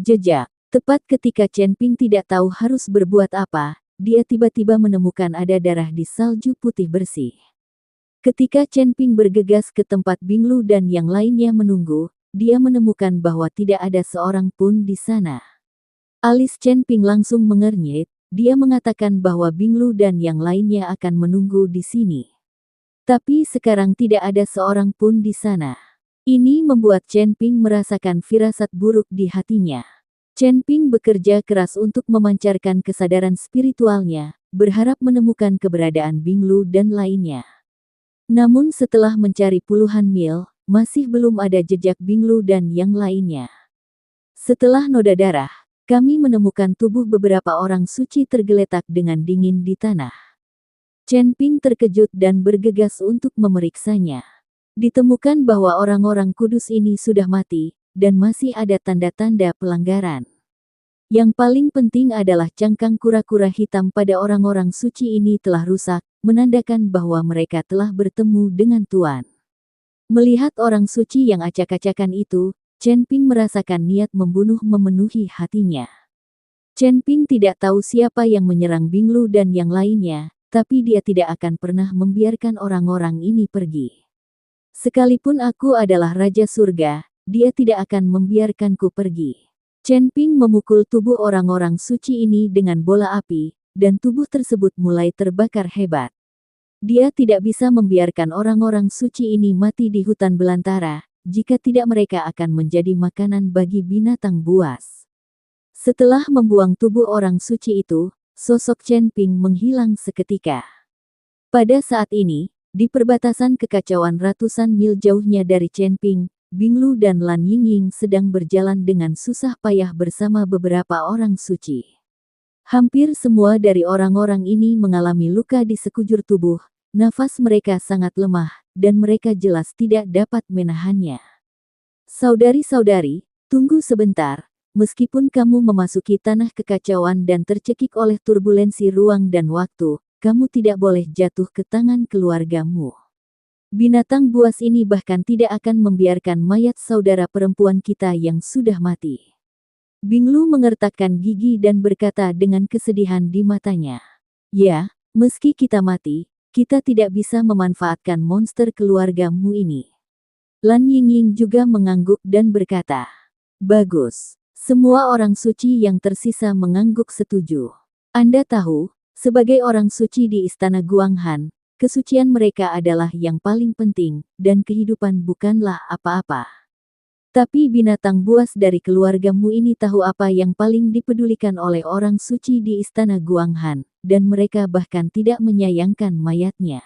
Jejak. Tepat ketika Chen Ping tidak tahu harus berbuat apa, dia tiba-tiba menemukan ada darah di salju putih bersih. Ketika Chen Ping bergegas ke tempat Binglu dan yang lainnya menunggu, dia menemukan bahwa tidak ada seorang pun di sana. Alis Chen Ping langsung mengernyit, dia mengatakan bahwa Binglu dan yang lainnya akan menunggu di sini. Tapi sekarang tidak ada seorang pun di sana. Ini membuat Chen Ping merasakan firasat buruk di hatinya. Chen Ping bekerja keras untuk memancarkan kesadaran spiritualnya, berharap menemukan keberadaan Binglu dan lainnya. Namun setelah mencari puluhan mil, masih belum ada jejak Binglu dan yang lainnya. Setelah noda darah, kami menemukan tubuh beberapa orang suci tergeletak dengan dingin di tanah. Chen Ping terkejut dan bergegas untuk memeriksanya. Ditemukan bahwa orang-orang kudus ini sudah mati, dan masih ada tanda-tanda pelanggaran. Yang paling penting adalah cangkang kura-kura hitam pada orang-orang suci ini telah rusak, menandakan bahwa mereka telah bertemu dengan Tuan. Melihat orang suci yang acak-acakan itu, Chen Ping merasakan niat membunuh memenuhi hatinya. Chen Ping tidak tahu siapa yang menyerang Binglu dan yang lainnya, tapi dia tidak akan pernah membiarkan orang-orang ini pergi. Sekalipun aku adalah Raja Surga, dia tidak akan membiarkanku pergi. Chen Ping memukul tubuh orang-orang suci ini dengan bola api, dan tubuh tersebut mulai terbakar hebat. Dia tidak bisa membiarkan orang-orang suci ini mati di hutan belantara, jika tidak mereka akan menjadi makanan bagi binatang buas. Setelah membuang tubuh orang suci itu, sosok Chen Ping menghilang seketika. Pada saat ini, di perbatasan kekacauan ratusan mil jauhnya dari Chen Ping, Binglu dan Lan Yingying sedang berjalan dengan susah payah bersama beberapa orang suci. Hampir semua dari orang-orang ini mengalami luka di sekujur tubuh, nafas mereka sangat lemah, dan mereka jelas tidak dapat menahannya. Saudari-saudari, tunggu sebentar, meskipun kamu memasuki tanah kekacauan dan tercekik oleh turbulensi ruang dan waktu, kamu tidak boleh jatuh ke tangan keluargamu. Binatang buas ini bahkan tidak akan membiarkan mayat saudara perempuan kita yang sudah mati. Binglu mengertakkan gigi dan berkata dengan kesedihan di matanya. Ya, meski kita mati, kita tidak bisa memanfaatkan monster keluargamu ini. Lan Yingying juga mengangguk dan berkata, bagus. Semua orang suci yang tersisa mengangguk setuju. Anda tahu, sebagai orang suci di Istana Guanghan, kesucian mereka adalah yang paling penting, dan kehidupan bukanlah apa-apa. Tapi binatang buas dari keluargamu ini tahu apa yang paling dipedulikan oleh orang suci di Istana Guanghan, dan mereka bahkan tidak menyayangkan mayatnya.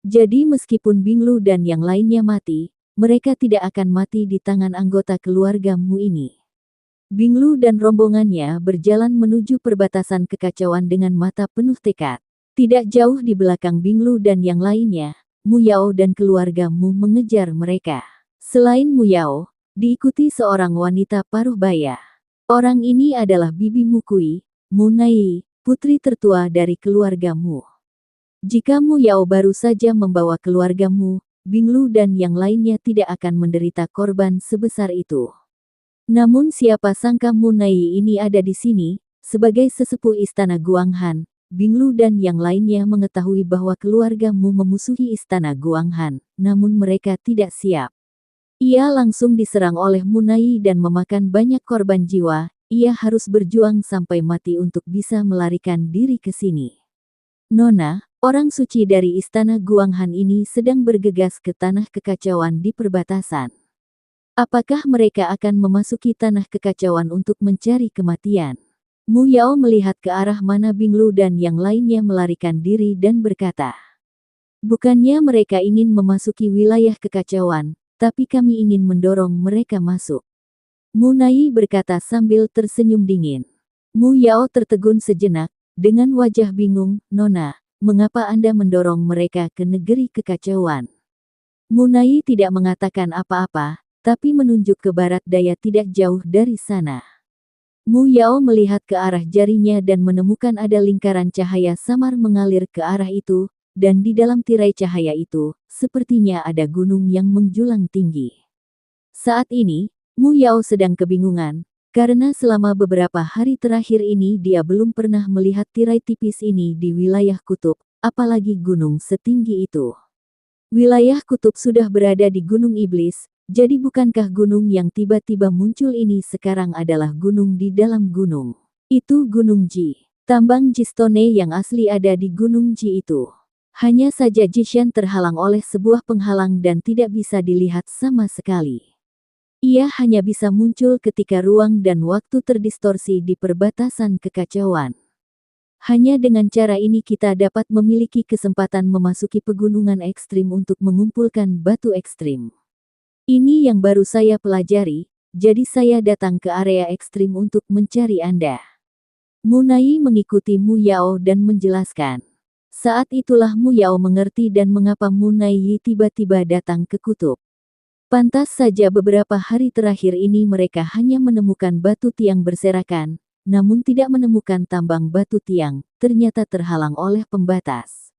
Jadi meskipun Binglu dan yang lainnya mati, mereka tidak akan mati di tangan anggota keluargamu ini. Binglu dan rombongannya berjalan menuju perbatasan kekacauan dengan mata penuh tekad. Tidak jauh di belakang Binglu dan yang lainnya, Mu Yao dan keluargamu mengejar mereka. Selain Mu Yao, diikuti seorang wanita paruh baya. Orang ini adalah Bibi Mukui, Mu Nai, putri tertua dari keluargamu. Jika Mu Yao baru saja membawa keluargamu, Binglu dan yang lainnya tidak akan menderita korban sebesar itu. Namun siapa sangka Mu Nai ini ada di sini, sebagai sesepuh Istana Guanghan. Binglu dan yang lainnya mengetahui bahwa keluargamu memusuhi Istana Guanghan, namun mereka tidak siap. Ia langsung diserang oleh Mu Nai dan memakan banyak korban jiwa, ia harus berjuang sampai mati untuk bisa melarikan diri ke sini. Nona, orang suci dari Istana Guanghan ini sedang bergegas ke tanah kekacauan di perbatasan. Apakah mereka akan memasuki tanah kekacauan untuk mencari kematian? Mu Yao melihat ke arah mana Binglu dan yang lainnya melarikan diri dan berkata, bukannya mereka ingin memasuki wilayah kekacauan, tapi kami ingin mendorong mereka masuk. Mu Nai berkata sambil tersenyum dingin. Mu Yao tertegun sejenak, dengan wajah bingung, Nona, mengapa Anda mendorong mereka ke negeri kekacauan? Mu Nai tidak mengatakan apa-apa, tapi menunjuk ke barat daya tidak jauh dari sana. Mu Yao melihat ke arah jarinya dan menemukan ada lingkaran cahaya samar mengalir ke arah itu, dan di dalam tirai cahaya itu, sepertinya ada gunung yang menjulang tinggi. Saat ini, Mu Yao sedang kebingungan, Karena selama beberapa hari terakhir ini dia belum pernah melihat tirai tipis ini di wilayah kutub, apalagi gunung setinggi itu. Wilayah kutub sudah berada di Gunung Iblis, jadi bukankah gunung yang tiba-tiba muncul ini sekarang adalah gunung di dalam gunung? Itu Gunung Ji. Tambang Jistone yang asli ada di Gunung Ji itu. Hanya saja Jishan terhalang oleh sebuah penghalang dan tidak bisa dilihat sama sekali. Ia hanya bisa muncul ketika ruang dan waktu terdistorsi di perbatasan kekacauan. Hanya dengan cara ini kita dapat memiliki kesempatan memasuki pegunungan ekstrim untuk mengumpulkan batu ekstrim. Ini yang baru saya pelajari, jadi saya datang ke area ekstrim untuk mencari Anda. Munai mengikuti Mu Yao dan menjelaskan. Saat itulah Mu Yao mengerti dan mengapa Munai tiba-tiba datang ke kutub. Pantas saja beberapa hari terakhir ini mereka hanya menemukan batu tiang berserakan, namun tidak menemukan tambang batu tiang, ternyata terhalang oleh pembatas.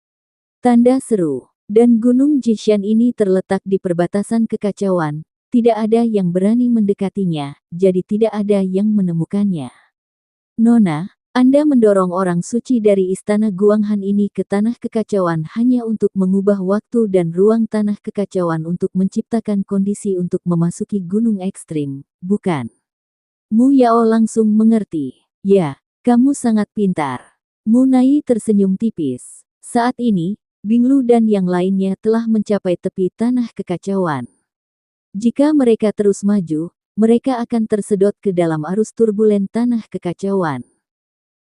Tanda seru. Dan Gunung Jishan ini terletak di perbatasan kekacauan, tidak ada yang berani mendekatinya, jadi tidak ada yang menemukannya. Nona, Anda mendorong orang suci dari istana Guanghan ini ke tanah kekacauan hanya untuk mengubah waktu dan ruang tanah kekacauan untuk menciptakan kondisi untuk memasuki gunung ekstrim, bukan? Mu Yao langsung mengerti. Ya, kamu sangat pintar. Munai tersenyum tipis. Saat ini, Binglu dan yang lainnya telah mencapai tepi tanah kekacauan. Jika mereka terus maju, mereka akan tersedot ke dalam arus turbulen tanah kekacauan.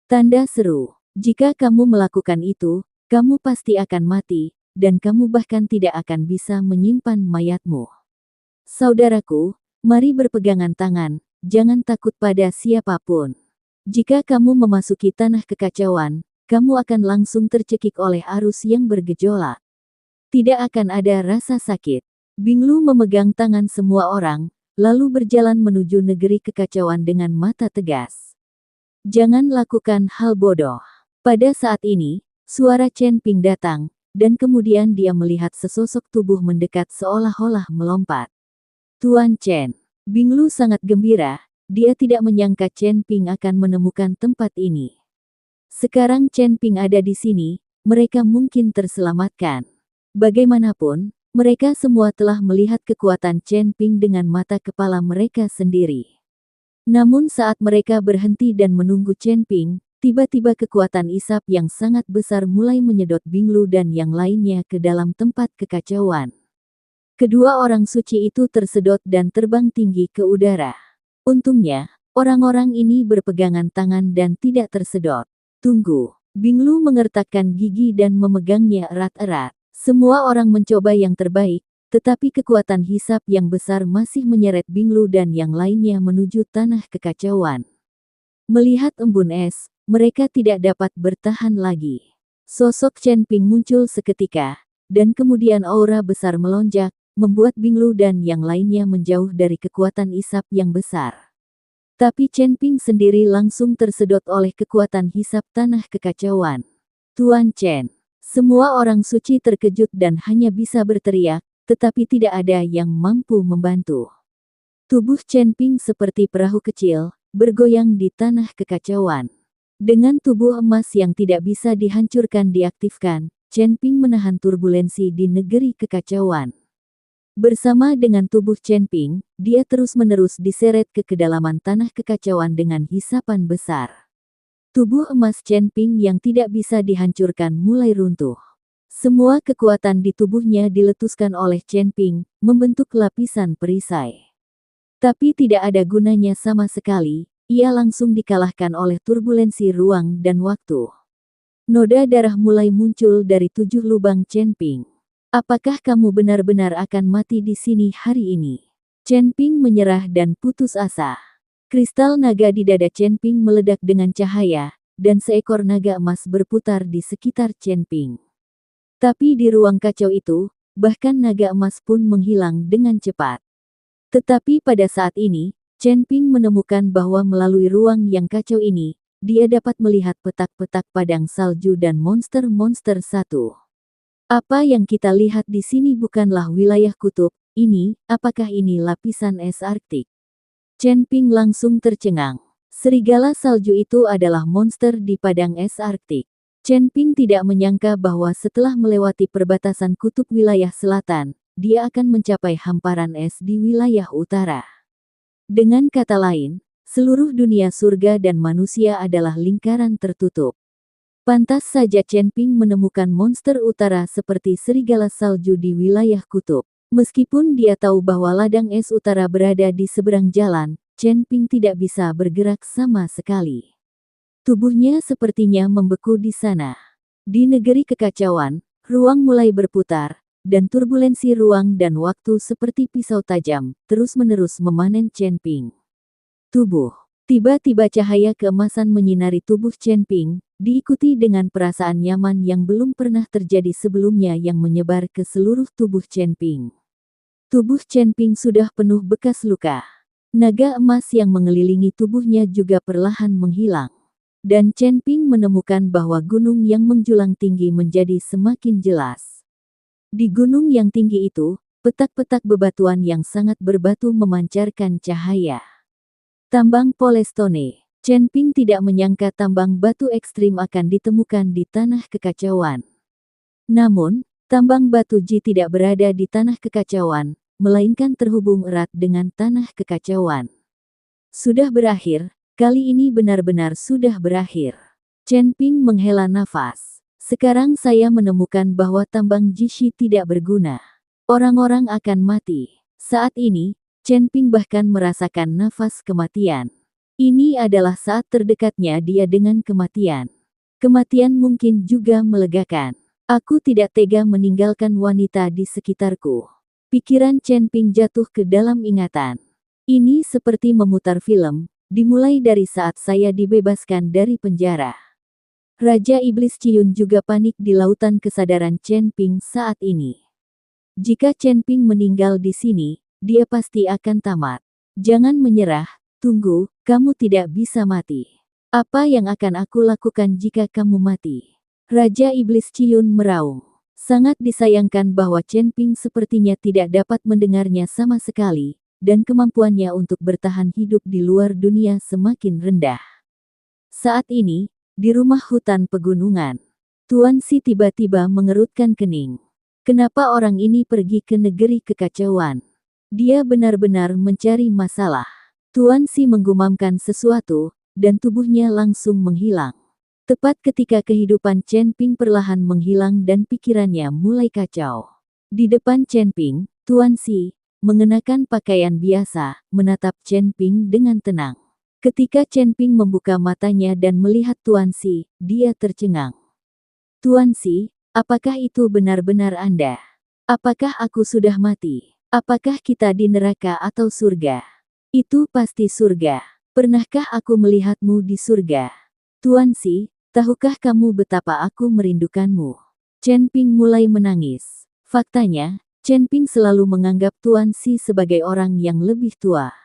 Tanda seru. Jika kamu melakukan itu, kamu pasti akan mati, dan kamu bahkan tidak akan bisa menyimpan mayatmu. Saudaraku, mari berpegangan tangan, jangan takut pada siapapun. Jika kamu memasuki tanah kekacauan, kamu akan langsung tercekik oleh arus yang bergejolak. Tidak akan ada rasa sakit. Binglu memegang tangan semua orang, lalu berjalan menuju negeri kekacauan dengan mata tegas. Jangan lakukan hal bodoh. Pada saat ini, suara Chen Ping datang, dan kemudian dia melihat sesosok tubuh mendekat seolah-olah melompat. Tuan Chen. Binglu sangat gembira, dia tidak menyangka Chen Ping akan menemukan tempat ini. Sekarang Chen Ping ada di sini, mereka mungkin terselamatkan. Bagaimanapun, mereka semua telah melihat kekuatan Chen Ping dengan mata kepala mereka sendiri. Namun saat mereka berhenti dan menunggu Chen Ping, tiba-tiba kekuatan isap yang sangat besar mulai menyedot Binglu dan yang lainnya ke dalam tempat kekacauan. Kedua orang suci itu tersedot dan terbang tinggi ke udara. Untungnya, orang-orang ini berpegangan tangan dan tidak tersedot. Tunggu. Binglu mengertakkan gigi dan memegangnya erat-erat. Semua orang mencoba yang terbaik, tetapi kekuatan hisap yang besar masih menyeret Binglu dan yang lainnya menuju tanah kekacauan. Melihat embun es, mereka tidak dapat bertahan lagi. Sosok Chen Ping muncul seketika, dan kemudian aura besar melonjak, membuat Binglu dan yang lainnya menjauh dari kekuatan isap yang besar. Tapi Chen Ping sendiri langsung tersedot oleh kekuatan hisap tanah kekacauan. Tuan Chen. Semua orang suci terkejut dan hanya bisa berteriak, tetapi tidak ada yang mampu membantu. Tubuh Chen Ping seperti perahu kecil, bergoyang di tanah kekacauan. Dengan tubuh emas yang tidak bisa dihancurkan diaktifkan, Chen Ping menahan turbulensi di negeri kekacauan. Bersama dengan tubuh Chen Ping, dia terus-menerus diseret ke kedalaman tanah kekacauan dengan hisapan besar. Tubuh emas Chen Ping yang tidak bisa dihancurkan mulai runtuh. Semua kekuatan di tubuhnya diletuskan oleh Chen Ping, membentuk lapisan perisai. Tapi tidak ada gunanya sama sekali, ia langsung dikalahkan oleh turbulensi ruang dan waktu. Noda darah mulai muncul dari 7 lubang Chen Ping. Apakah kamu benar-benar akan mati di sini hari ini? Chen Ping menyerah dan putus asa. Kristal naga di dada Chen Ping meledak dengan cahaya, dan seekor naga emas berputar di sekitar Chen Ping. Tapi di ruang kacau itu, bahkan naga emas pun menghilang dengan cepat. Tetapi pada saat ini, Chen Ping menemukan bahwa melalui ruang yang kacau ini, dia dapat melihat petak-petak padang salju dan monster-monster satu. Apa yang kita lihat di sini bukanlah wilayah kutub, apakah ini lapisan es Arktik? Chen Ping langsung tercengang. Serigala salju itu adalah monster di padang es Arktik. Chen Ping tidak menyangka bahwa setelah melewati perbatasan kutub wilayah selatan, dia akan mencapai hamparan es di wilayah utara. Dengan kata lain, seluruh dunia surga dan manusia adalah lingkaran tertutup. Pantas saja Chen Ping menemukan monster utara seperti serigala salju di wilayah kutub. Meskipun dia tahu bahwa ladang es utara berada di seberang jalan, Chen Ping tidak bisa bergerak sama sekali. Tubuhnya sepertinya membeku di sana. Di negeri kekacauan, ruang mulai berputar, dan turbulensi ruang dan waktu seperti pisau tajam, terus-menerus memanen Chen Ping. Tubuh. Tiba-tiba cahaya keemasan menyinari tubuh Chen Ping, diikuti dengan perasaan nyaman yang belum pernah terjadi sebelumnya yang menyebar ke seluruh tubuh Chen Ping. Tubuh Chen Ping sudah penuh bekas luka. Naga emas yang mengelilingi tubuhnya juga perlahan menghilang. Dan Chen Ping menemukan bahwa gunung yang menjulang tinggi menjadi semakin jelas. Di gunung yang tinggi itu, petak-petak bebatuan yang sangat berbatu memancarkan cahaya. Tambang Polestone. Chen Ping tidak menyangka tambang batu ekstrim akan ditemukan di tanah kekacauan. Namun, tambang batu Ji tidak berada di tanah kekacauan, melainkan terhubung erat dengan tanah kekacauan. Sudah berakhir, kali ini benar-benar sudah berakhir. Chen Ping menghela nafas. Sekarang saya menemukan bahwa tambang Jishi tidak berguna. Orang-orang akan mati. Saat ini, Chen Ping bahkan merasakan nafas kematian. Ini adalah saat terdekatnya dia dengan kematian. Kematian mungkin juga melegakan. Aku tidak tega meninggalkan wanita di sekitarku. Pikiran Chen Ping jatuh ke dalam ingatan. Ini seperti memutar film, dimulai dari saat saya dibebaskan dari penjara. Raja Iblis Ciyun juga panik di lautan kesadaran Chen Ping saat ini. Jika Chen Ping meninggal di sini, dia pasti akan tamat. Jangan menyerah, tunggu, kamu tidak bisa mati. Apa yang akan aku lakukan jika kamu mati? Raja Iblis Ciyun meraung. Sangat disayangkan bahwa Chen Ping sepertinya tidak dapat mendengarnya sama sekali, dan kemampuannya untuk bertahan hidup di luar dunia semakin rendah. Saat ini, di rumah hutan pegunungan, Tuan Si tiba-tiba mengerutkan kening. Kenapa orang ini pergi ke negeri kekacauan? Dia benar-benar mencari masalah. Tuan Si menggumamkan sesuatu, dan tubuhnya langsung menghilang. Tepat ketika kehidupan Chen Ping perlahan menghilang dan pikirannya mulai kacau. Di depan Chen Ping, Tuan Si, mengenakan pakaian biasa, menatap Chen Ping dengan tenang. Ketika Chen Ping membuka matanya dan melihat Tuan Si, dia tercengang. Tuan Si, apakah itu benar-benar Anda? Apakah aku sudah mati? Apakah kita di neraka atau surga? Itu pasti surga. Pernahkah aku melihatmu di surga? Tuan Si, tahukah kamu betapa aku merindukanmu? Chen Ping mulai menangis. Faktanya, Chen Ping selalu menganggap Tuan Si sebagai orang yang lebih tua.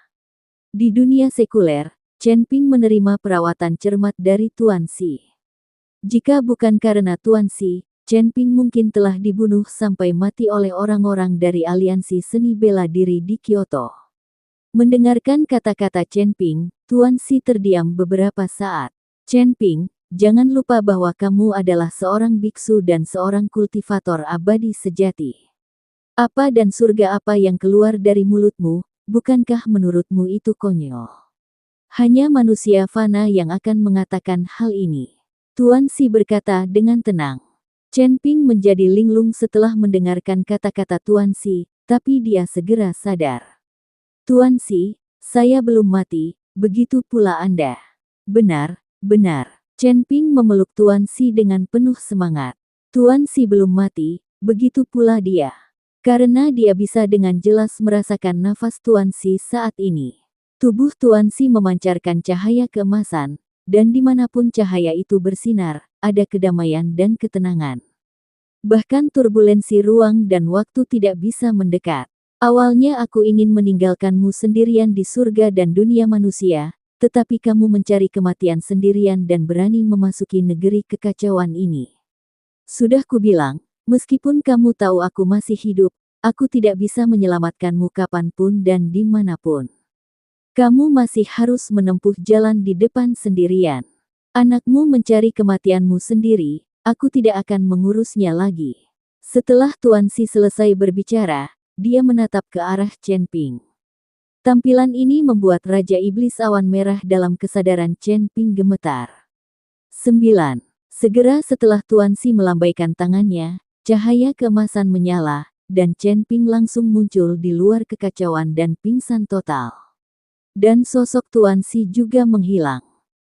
Di dunia sekuler, Chen Ping menerima perawatan cermat dari Tuan Si. Jika bukan karena Tuan Si, Chen Ping mungkin telah dibunuh sampai mati oleh orang-orang dari aliansi seni bela diri di Kyoto. Mendengarkan kata-kata Chen Ping, Tuan Si terdiam beberapa saat. Chen Ping, jangan lupa bahwa kamu adalah seorang biksu dan seorang kultivator abadi sejati. Apa dan surga apa yang keluar dari mulutmu, bukankah menurutmu itu konyol? Hanya manusia fana yang akan mengatakan hal ini. Tuan Si berkata dengan tenang. Chen Ping menjadi linglung setelah mendengarkan kata-kata Tuan Si, tapi dia segera sadar. Tuan Si, saya belum mati, begitu pula Anda. Benar, benar. Chen Ping memeluk Tuan Si dengan penuh semangat. Tuan Si belum mati, begitu pula dia. Karena dia bisa dengan jelas merasakan nafas Tuan Si saat ini. Tubuh Tuan Si memancarkan cahaya keemasan, dan dimanapun cahaya itu bersinar, ada kedamaian dan ketenangan. Bahkan turbulensi ruang dan waktu tidak bisa mendekat. Awalnya aku ingin meninggalkanmu sendirian di surga dan dunia manusia, tetapi kamu mencari kematian sendirian dan berani memasuki negeri kekacauan ini. Sudah kubilang, meskipun kamu tahu aku masih hidup, aku tidak bisa menyelamatkanmu kapanpun dan dimanapun. Kamu masih harus menempuh jalan di depan sendirian. Anakmu mencari kematianmu sendiri, aku tidak akan mengurusnya lagi. Setelah Tuan Si selesai berbicara, dia menatap ke arah Chen Ping. Tampilan ini membuat Raja Iblis Awan Merah dalam kesadaran Chen Ping gemetar. 9. Segera setelah Tuan Si melambaikan tangannya, cahaya keemasan menyala, dan Chen Ping langsung muncul di luar kekacauan dan pingsan total. Dan sosok Tuan Si juga menghilang.